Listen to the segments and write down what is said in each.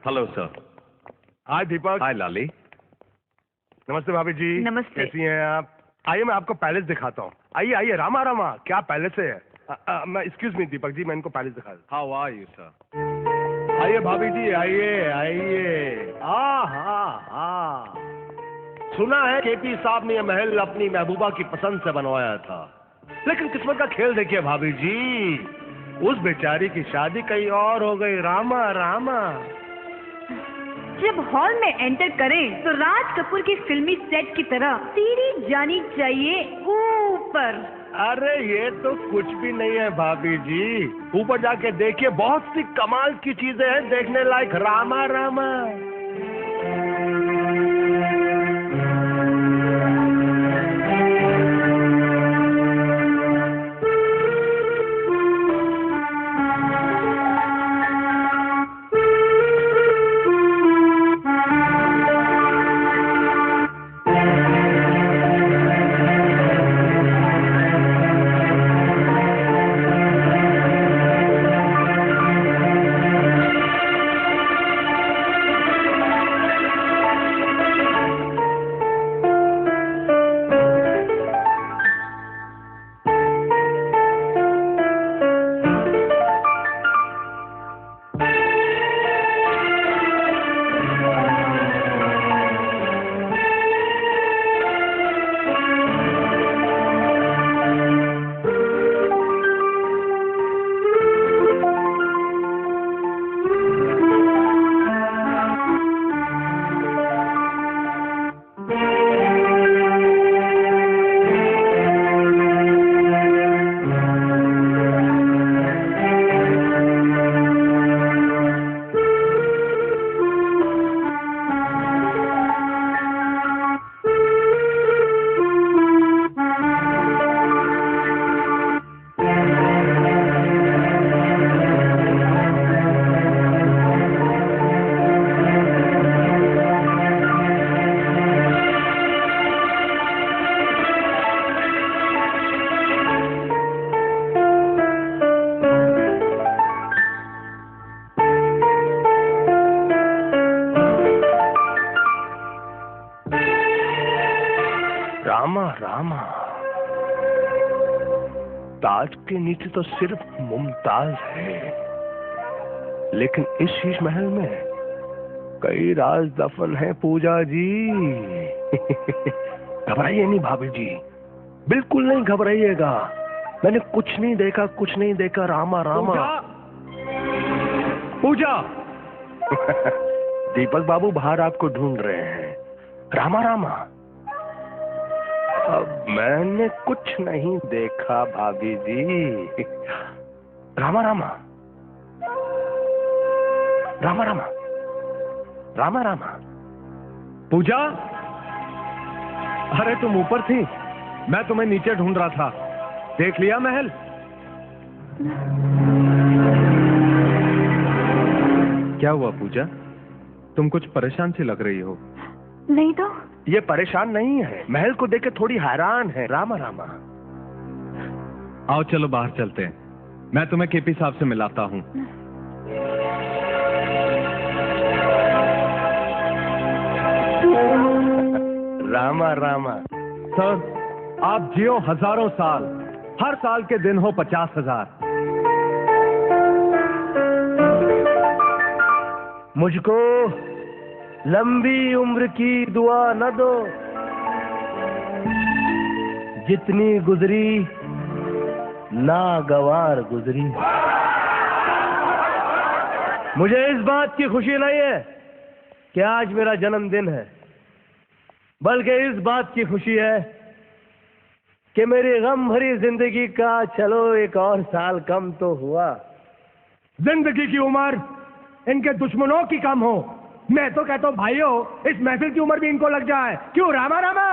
Hello sir. हाय दीपक। हाय लाली। नमस्ते भाभी जी। नमस्ते। कैसी हैं आप? आइए मैं आपको पैलेस दिखाता हूँ। आइए आइए, रामा रामा क्या पैलेस है। मैं एक्सक्यूज मी दीपक जी, मैं इनको पैलेस दिखा देता हाउ आर यू सर? हूँ। आइए भाभी जी, आइए आइए। सुना है केपी साहब ने यह महल अपनी महबूबा की पसंद से बनवाया था, लेकिन किस्मत का खेल देखिए भाभी जी, उस बेचारी की शादी कहीं और हो गई। रामा रामा। जब हॉल में एंटर करें तो राज कपूर की फिल्मी सेट की तरह सीढ़ी जानी चाहिए ऊपर। अरे ये तो कुछ भी नहीं है भाभी जी, ऊपर जाके देखिए, बहुत सी कमाल की चीजें हैं देखने लायक। रामा रामा। रामा रामा। ताज के नीचे तो सिर्फ मुमताज है, लेकिन इस शीश महल में कई राज दफन है पूजा जी। घबराइए नहीं भाभी जी, बिल्कुल नहीं घबराइएगा। मैंने कुछ नहीं देखा, कुछ नहीं देखा। रामा रामा। पूजा। दीपक बाबू बाहर आपको ढूंढ रहे हैं। रामा रामा। अब मैंने कुछ नहीं देखा भाभी जी। रामा रामा। रामा रामा। रामा रामा। पूजा, अरे तुम ऊपर थी, मैं तुम्हें नीचे ढूंढ रहा था। देख लिया महल? क्या हुआ पूजा, तुम कुछ परेशान सी लग रही हो? नहीं तो। ये परेशान नहीं है, महल को देख के थोड़ी हैरान है। रामा रामा। आओ चलो बाहर चलते हैं, मैं तुम्हें केपी साहब से मिलाता हूँ। रामा रामा। सर, आप जियो हजारों साल, हर साल के दिन हो 50,000। मुझको लंबी उम्र की दुआ न दो, जितनी गुजरी नागवार गुजरी। मुझे इस बात की खुशी नहीं है कि आज मेरा जन्मदिन है, बल्कि इस बात की खुशी है कि मेरी गम भरी जिंदगी का चलो एक और साल कम तो हुआ। जिंदगी की उम्र इनके दुश्मनों की कम हो। मैं तो कहता हूँ भाइयों, इस महफिल की उम्र भी इनको लग जाए। क्यों रामा रामा?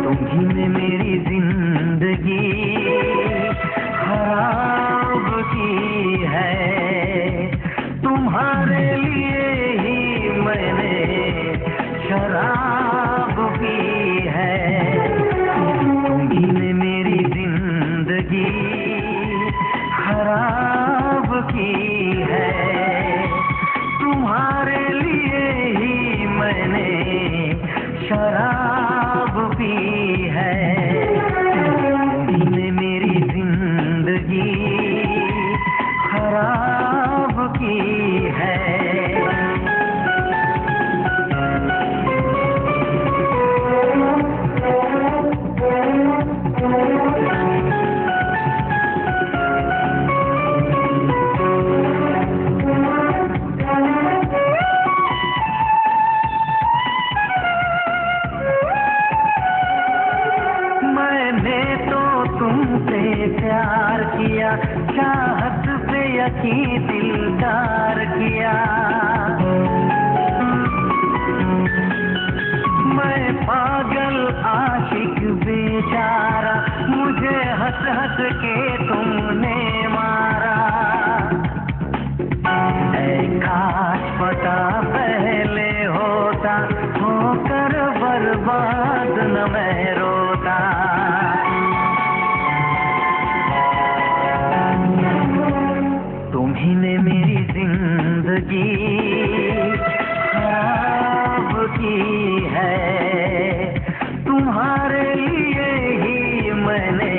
तुम्ही ने मेरी जिंदगी खराब की है, तुम्हारे लिए ही मैंने शराब पी है। तुम्ही ने मेरी जिंदगी खराब की है, तुम्हारे लिए ही मैंने शराब पी है। तुमने मेरी जिंदगी खराब की है। प्यार किया, चाहत पे यकीन दिलदार किया, मैं पागल आशिक बेचारा, मुझे हंस हंस के तुमने मारा। ऐ काश पता पहले होता, होकर बर्बाद न मैं रोता। तुम्ही ने मेरी जिंदगी खराब की है, तुम्हारे लिए ही मैंने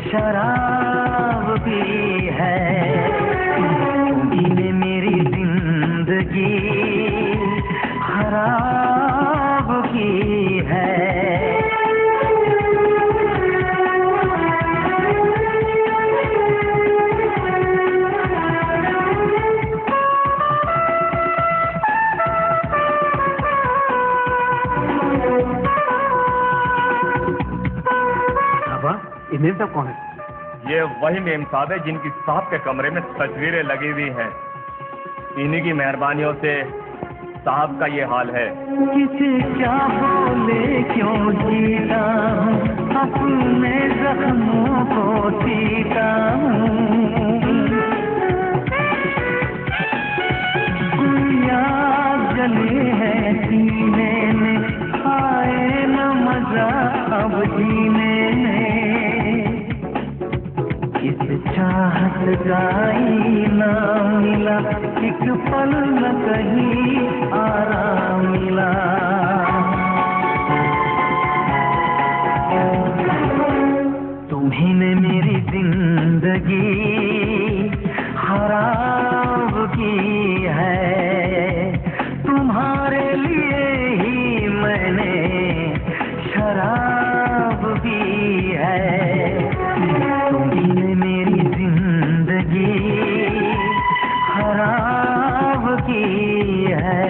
शराब पी है। तुम्ही ने मेरी जिंदगी खराब की है। मेम साहब कौन है? ये वही मेम साहब है जिनकी साहब के कमरे में तस्वीरें लगी हुई हैं। इन्हीं की मेहरबानियों से साहब का ये हाल है। किसे क्या बोले क्यों जीता हूँ, अपने जख्मों को सीता हूँ। कोई आग जले है सीने में, आए न मजा अब जीने में। इस चाहत का इनाम मिला, एक पल न कहीं आराम मिला। तुम्ही ने मेरी जिंदगी खराब की है, तुम्हारे लिए ही मैंने शराब पी है। तुम्ही ने मेरी जिंदगी खराब की है।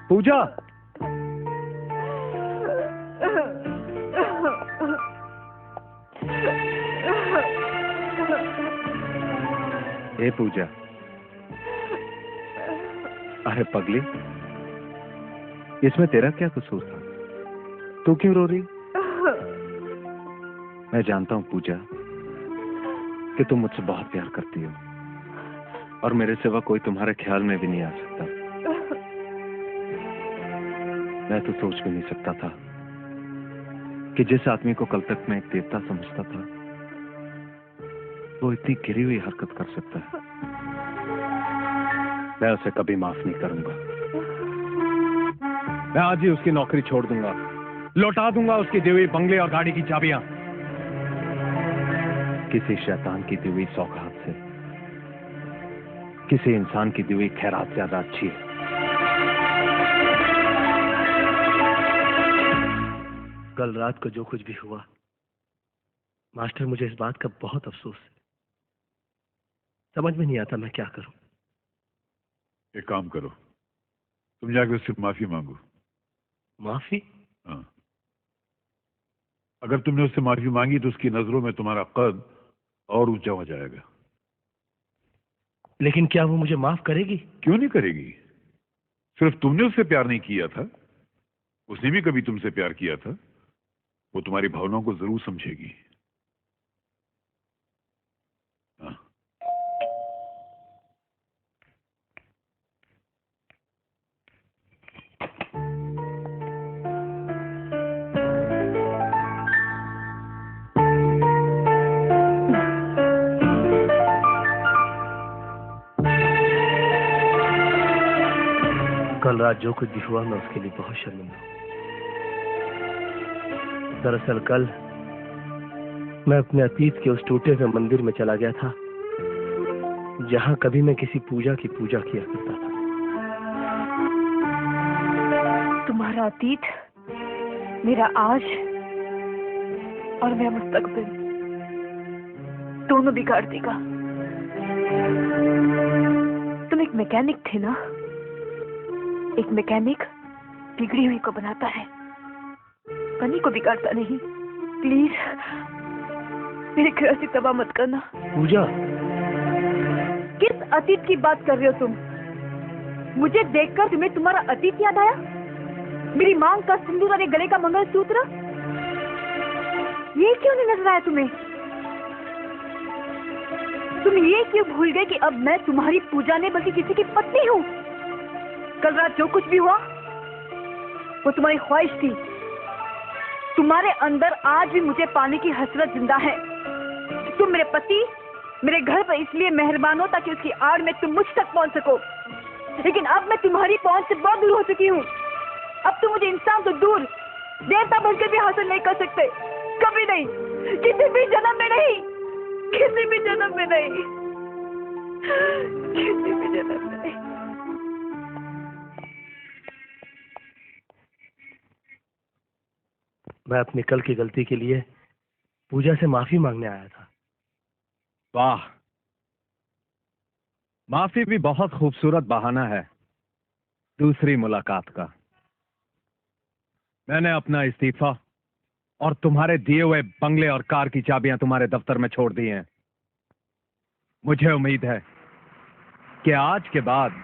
पूजा, हे पूजा, अरे पगली, इसमें तेरा क्या कसूर था? तू क्यों रो रही? मैं जानता हूं पूजा कि तुम मुझसे बहुत प्यार करती हो और मेरे सिवा कोई तुम्हारे ख्याल में भी नहीं आ सकता। मैं तो सोच भी नहीं सकता था कि जिस आदमी को कल तक मैं एक देवता समझता था वो इतनी गिरी हुई हरकत कर सकता है। मैं उसे कभी माफ नहीं करूंगा। मैं आज ही उसकी नौकरी छोड़ दूंगा, लौटा दूंगा उसकी दी हुई बंगले और गाड़ी की चाबियां। किसी शैतान की दी हुई सौगात से किसी इंसान की दी हुई खैरात ज्यादा अच्छी है। कल रात को जो कुछ भी हुआ, मास्टर, मुझे इस बात का बहुत अफसोस है। समझ में नहीं आता मैं क्या करूं। एक काम करो, तुम जाकर उससे माफी मांगो। माफी? हाँ, अगर तुमने उससे माफी मांगी तो उसकी नजरों में तुम्हारा कद और ऊंचा हो जाएगा। लेकिन क्या वो मुझे माफ करेगी? क्यों नहीं करेगी? सिर्फ तुमने उससे प्यार नहीं किया था, उसने भी कभी तुमसे प्यार किया था। वो तुम्हारी भावनाओं को जरूर समझेगी। हाँ। कल रात जो कुछ भी हुआ मैं उसके लिए बहुत शर्मिंदा हूं। दरअसल कल मैं अपने अतीत के उस टूटे हुए मंदिर में चला गया था जहां कभी मैं किसी पूजा की पूजा किया करता था। तुम्हारा अतीत, मेरा आज और मेरा मुस्तकबिल दोनों बिगाड़ देगा। तुम एक मैकेनिक थे ना? एक मैकेनिक बिगड़ी हुई को बनाता है, बनी को बिगाड़ता नहीं। प्लीज मेरे घर से तबाह मत करना। पूजा, किस अतीत की बात कर रहे हो तुम? मुझे देखकर तुम्हें तुम्हारा अतीत याद आया? मेरी मांग का सिंदूर और गले का मंगलसूत्र, ये क्यों नहीं नजर आया तुम्हें? तुम ये क्यों भूल गए कि अब मैं तुम्हारी पूजा नहीं बल्कि किसी की पत्नी हूँ? कल रात जो कुछ भी हुआ वो तुम्हारी ख्वाहिश थी। तुम्हारे अंदर आज भी मुझे पाने की हसरत जिंदा है। तुम मेरे पति, मेरे घर पर इसलिए मेहरबान हो ताकि उसकी आड़ में तुम मुझ तक पहुंच सको, लेकिन अब मैं तुम्हारी पहुंच से बहुत दूर हो चुकी हूँ। अब तुम मुझे इंसान तो दूर, देवता बनकर भी हासिल नहीं कर सकते। कभी नहीं, किसी भी जन्म में नहीं, किसी भी जन्म में नहीं, किसी भी जन्म में नहीं। मैं अपनी कल की गलती के लिए पूजा से माफी मांगने आया था। वाह, माफी भी बहुत खूबसूरत बहाना है दूसरी मुलाकात का। मैंने अपना इस्तीफा और तुम्हारे दिए हुए बंगले और कार की चाबियां तुम्हारे दफ्तर में छोड़ दी हैं। मुझे उम्मीद है कि आज के बाद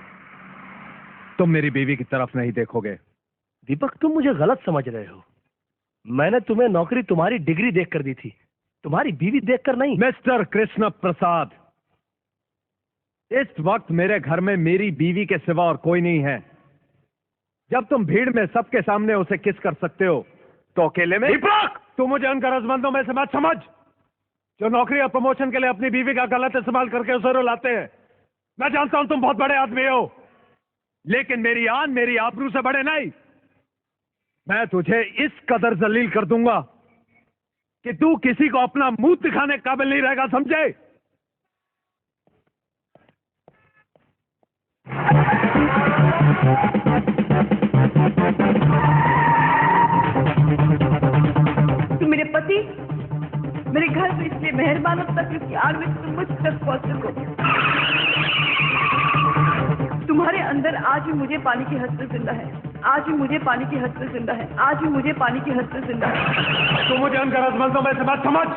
तुम मेरी बीवी की तरफ नहीं देखोगे। दीपक, तुम मुझे गलत समझ रहे हो। मैंने तुम्हें नौकरी तुम्हारी डिग्री देखकर दी थी, तुम्हारी बीवी देखकर नहीं। मिस्टर कृष्ण प्रसाद, इस वक्त मेरे घर में मेरी बीवी के सिवा और कोई नहीं है। जब तुम भीड़ में सबके सामने उसे किस कर सकते हो तो अकेले में। दीपक, तुम मुझे उन गरजमंदों में से मत समझ जो नौकरी और प्रमोशन के लिए अपनी बीवी का गलत इस्तेमाल करके उसे रुलाते हैं। मैं जानता हूं तुम बहुत बड़े आदमी हो, लेकिन मेरी आन मेरी आबरू से बड़े नहीं। मैं तुझे इस कदर जलील कर दूंगा कि तू किसी को अपना मुंह दिखाने के काबिल नहीं रहेगा, समझे? तुम मेरे पति, मेरे घर में इसलिए मेहरबान हो ताकि उसकी आड़ में तुम मुझ तक पहुंच सको। तुम्हारे अंदर आज भी मुझे पानी की हसरत जिंदा है, आज भी मुझे पानी की हसरत जिंदा है, आज भी मुझे पानी की हसरत जिंदा है। तू मुझे उन गरजमंदों में से मत समझ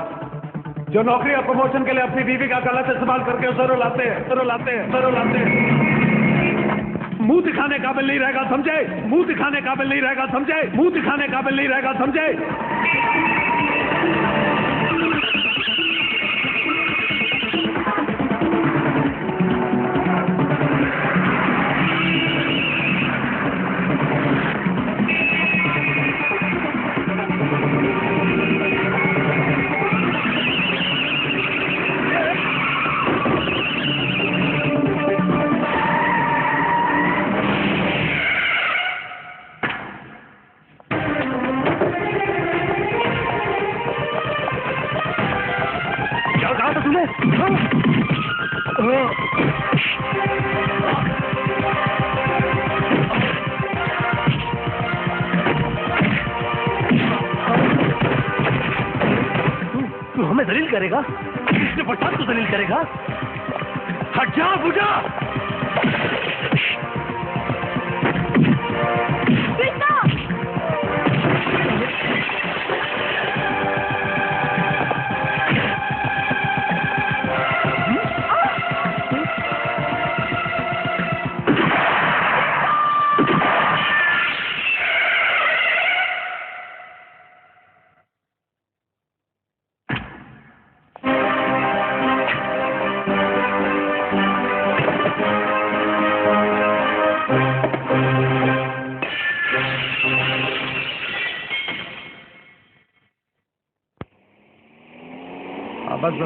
जो नौकरी और प्रमोशन के लिए अपनी बीवी का गलत इस्तेमाल करके उसे रुलाते हैं मुंह दिखाने काबिल नहीं रहेगा, समझे? मुंह दिखाने काबिल नहीं रहेगा, समझे? मुंह दिखाने काबिल नहीं रहेगा, समझे? तू हमें दलील करेगा? इसके पश्चात तू दलील करेगा? हट जा बुझा!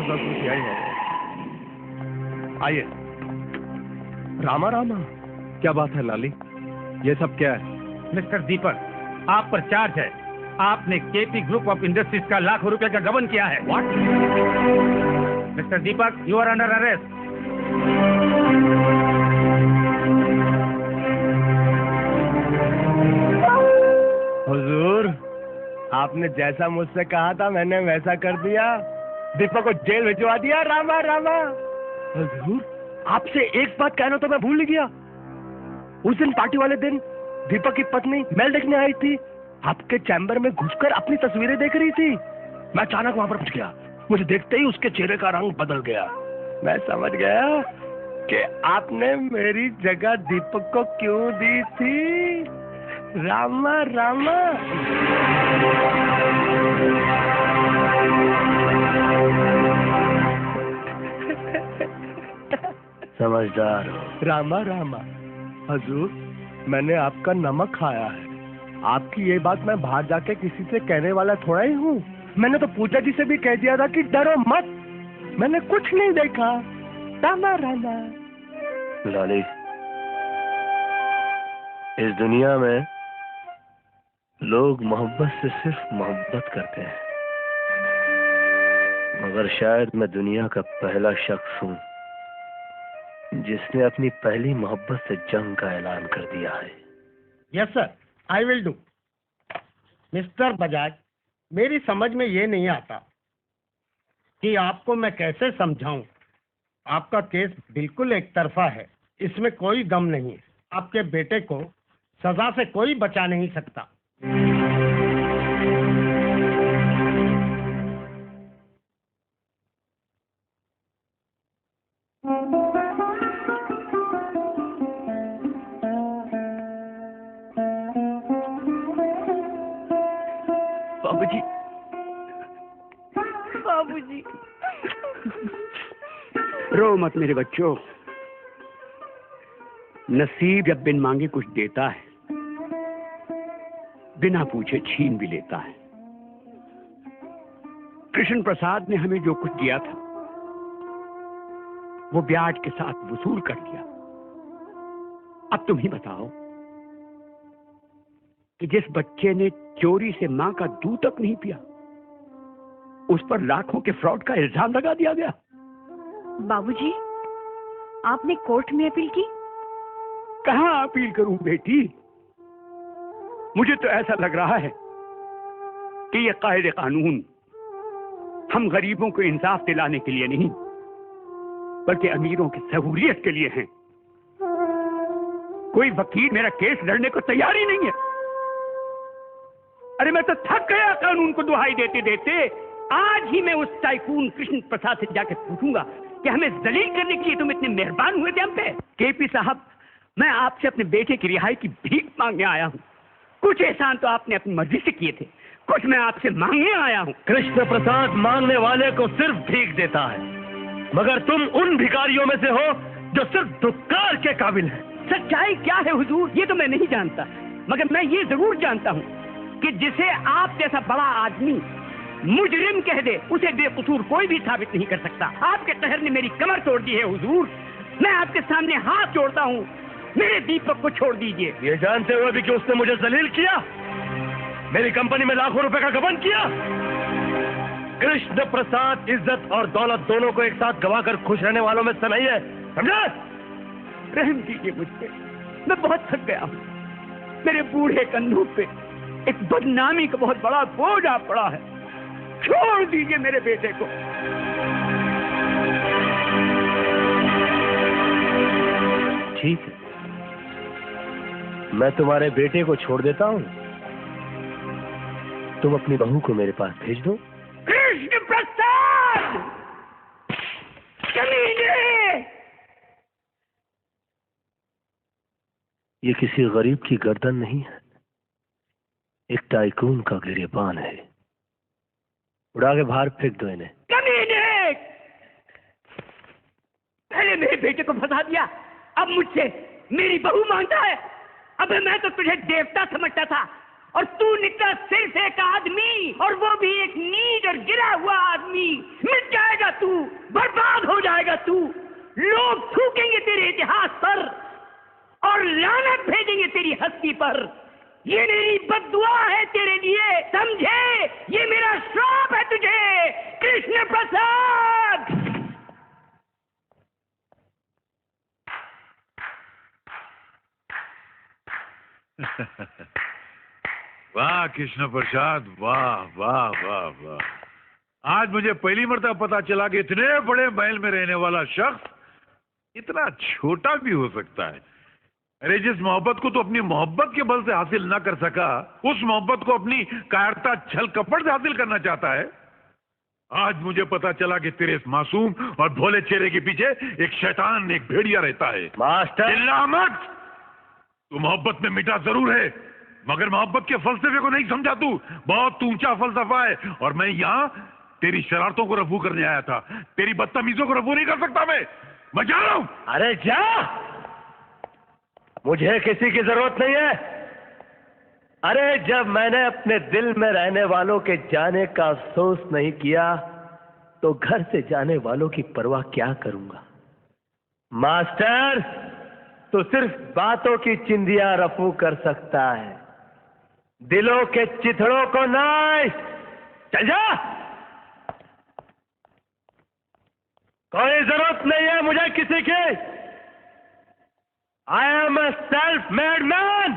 बस यही है। आइए। रामा रामा, क्या बात है लाली? ये सब क्या है? मिस्टर दीपक, आप पर चार्ज है। आपने केपी ग्रुप ऑफ इंडस्ट्रीज का लाखों रुपए का गबन किया है। What? Mister Deepak, you are under arrest. हुजूर, आपने जैसा मुझसे कहा था मैंने वैसा कर दिया। दीपक को जेल भिजवा दिया। रामा रामा। हुजूर, आपसे एक बात कहना तो मैं भूल ही गया। उस दिन पार्टी वाले दिन दीपक की पत्नी मेल देखने आई थी, आपके चैम्बर में घुसकर अपनी तस्वीरें देख रही थी। मैं अचानक वहां पर पहुंच गया। मुझे देखते ही उसके चेहरे का रंग बदल गया। मैं समझ गया कि आपने मेरी जगह दीपक को क्यों दी थी। रामा रामा। समझदार हो। रामा रामा। हजूर, मैंने आपका नमक खाया है। आपकी ये बात मैं बाहर जाके किसी से कहने वाला थोड़ा ही हूँ। मैंने तो पूजा जी से भी कह दिया था कि डरो मत, मैंने कुछ नहीं देखा। रामा रामा। लाली, इस दुनिया में लोग मोहब्बत से सिर्फ मोहब्बत करते हैं, मगर शायद मैं दुनिया का पहला शख्स हूँ जिसने अपनी पहली मोहब्बत से जंग का ऐलान कर दिया है। Yes sir, I will do. Mister Bajaj, मेरी समझ में ये नहीं आता कि आपको मैं कैसे समझाऊं। आपका केस बिल्कुल एक तरफा है, इसमें कोई गम नहीं है। आपके बेटे को सजा से कोई बचा नहीं सकता। बाबूजी, बाबूजी। रो मत मेरे बच्चों। नसीब जब बिन मांगे कुछ देता है, बिना पूछे छीन भी लेता है। कृष्ण प्रसाद ने हमें जो कुछ दिया था वो ब्याज के साथ वसूल कर लिया। अब तुम ही बताओ कि जिस बच्चे ने चोरी से मां का दूध तक नहीं पिया, उस पर लाखों के फ्रॉड का इल्जाम लगा दिया गया। बाबूजी, आपने कोर्ट में अपील की? कहां अपील करूं बेटी? मुझे तो ऐसा लग रहा है कि ये कायदे कानून हम गरीबों को इंसाफ दिलाने के लिए नहीं, बल्कि अमीरों की सहूलियत के लिए हैं। कोई वकील मेरा केस लड़ने को तैयार ही नहीं है। अरे मैं तो थक गया कानून को दुहाई देते देते। आज ही मैं उस टाइकून कृष्ण प्रसाद से जाके पूछूंगा कि हमें जलील करने के लिए तुम इतने मेहरबान हुए थे हम पे। केपी साहब, मैं आपसे अपने बेटे की रिहाई की भीख मांगने आया हूँ। कुछ एहसान तो आपने अपनी मर्जी से किए थे, कुछ मैं आपसे मांगने आया हूँ। कृष्ण प्रसाद मांगने वाले को सिर्फ भीख देता है, मगर तुम उन भिखारियों में से हो जो सिर्फ दुक्कार के काबिल है। सच्चाई क्या है हुजूर, ये तो मैं नहीं जानता, मगर मैं ये जरूर जानता हूँ कि जिसे आप जैसा बड़ा आदमी मुजरिम कह दे, उसे बेकसूर कोई भी साबित नहीं कर सकता। आपके कहर ने मेरी कमर तोड़ दी है हुजूर। मैं आपके सामने हाथ जोड़ता हूँ, मेरे दीपक को छोड़ दीजिए। ये जानते हुए भी कि उसने मुझे जलील किया, मेरी कंपनी में लाखों रुपए का गबन किया। कृष्ण प्रसाद इज्जत और दौलत दोनों को एक साथ गवाकर खुश रहने वालों में से नहीं है, समझा? रहम कीजिए मुझ पे, मैं बहुत थक गया हूँ। मेरे बूढ़े कंधों पे एक बदनामी का बहुत बड़ा बोझ आ पड़ा है। छोड़ दीजिए मेरे बेटे को। ठीक है, मैं तुम्हारे बेटे को छोड़ देता हूँ, तुम अपनी बहू को मेरे पास भेज दो। कृष्ण प्रसाद कमीने! ये किसी गरीब की गर्दन नहीं है, एक टाइकून का गिरेबान है। उड़ा के बाहर फेंक दो इन्हें। कमीने! पहले मेरे बेटे को फंसा दिया, अब मुझसे मेरी बहू मांगता है। अब मैं तो तुझे देवता समझता था और तू निकला सिर्फ एक आदमी, और वो भी एक नीच और गिरा हुआ आदमी। मिट जाएगा तू, बर्बाद हो जाएगा तू। लोग थूकेंगे तेरे इतिहास पर और लानत भेजेंगे तेरी हस्ती पर। ये मेरी बद्दुआ है तेरे लिए, समझे? ये मेरा श्राप है तुझे, कृष्ण प्रसाद। वाह कृष्ण प्रसाद, वाह वाह वाह वाह। आज मुझे पहली मर्तबा पता चला कि इतने बड़े महल में रहने वाला शख्स इतना छोटा भी हो सकता है। अरे जिस मोहब्बत को तो अपनी मोहब्बत के बल से हासिल ना कर सका, उस मोहब्बत को अपनी कायरता छल कपट से हासिल करना चाहता है। आज मुझे पता चला कि तेरे इस मासूम और भोले चेहरे के पीछे एक शैतान, एक भेड़िया रहता है। मास्टर, चिल्ला मत। तू मोहब्बत में मिटा जरूर है, मगर मोहब्बत के फलसफे को नहीं समझा। तू बहुत ऊंचा फलसफा है, और मैं यहाँ तेरी शरारतों को रफू करने आया था। तेरी बदतमीजों को रफू नहीं कर सकता मैं जा रहा हूं। अरे जा, मुझे किसी की जरूरत नहीं है। अरे जब मैंने अपने दिल में रहने वालों के जाने का अफसोस नहीं किया, तो घर से जाने वालों की परवाह क्या करूंगा? मास्टर, तो सिर्फ बातों की चिंदियां रफू कर सकता है, दिलों के चिथड़ों को नहीं। चल जा, कोई जरूरत नहीं है मुझे किसी की। I am a self made man.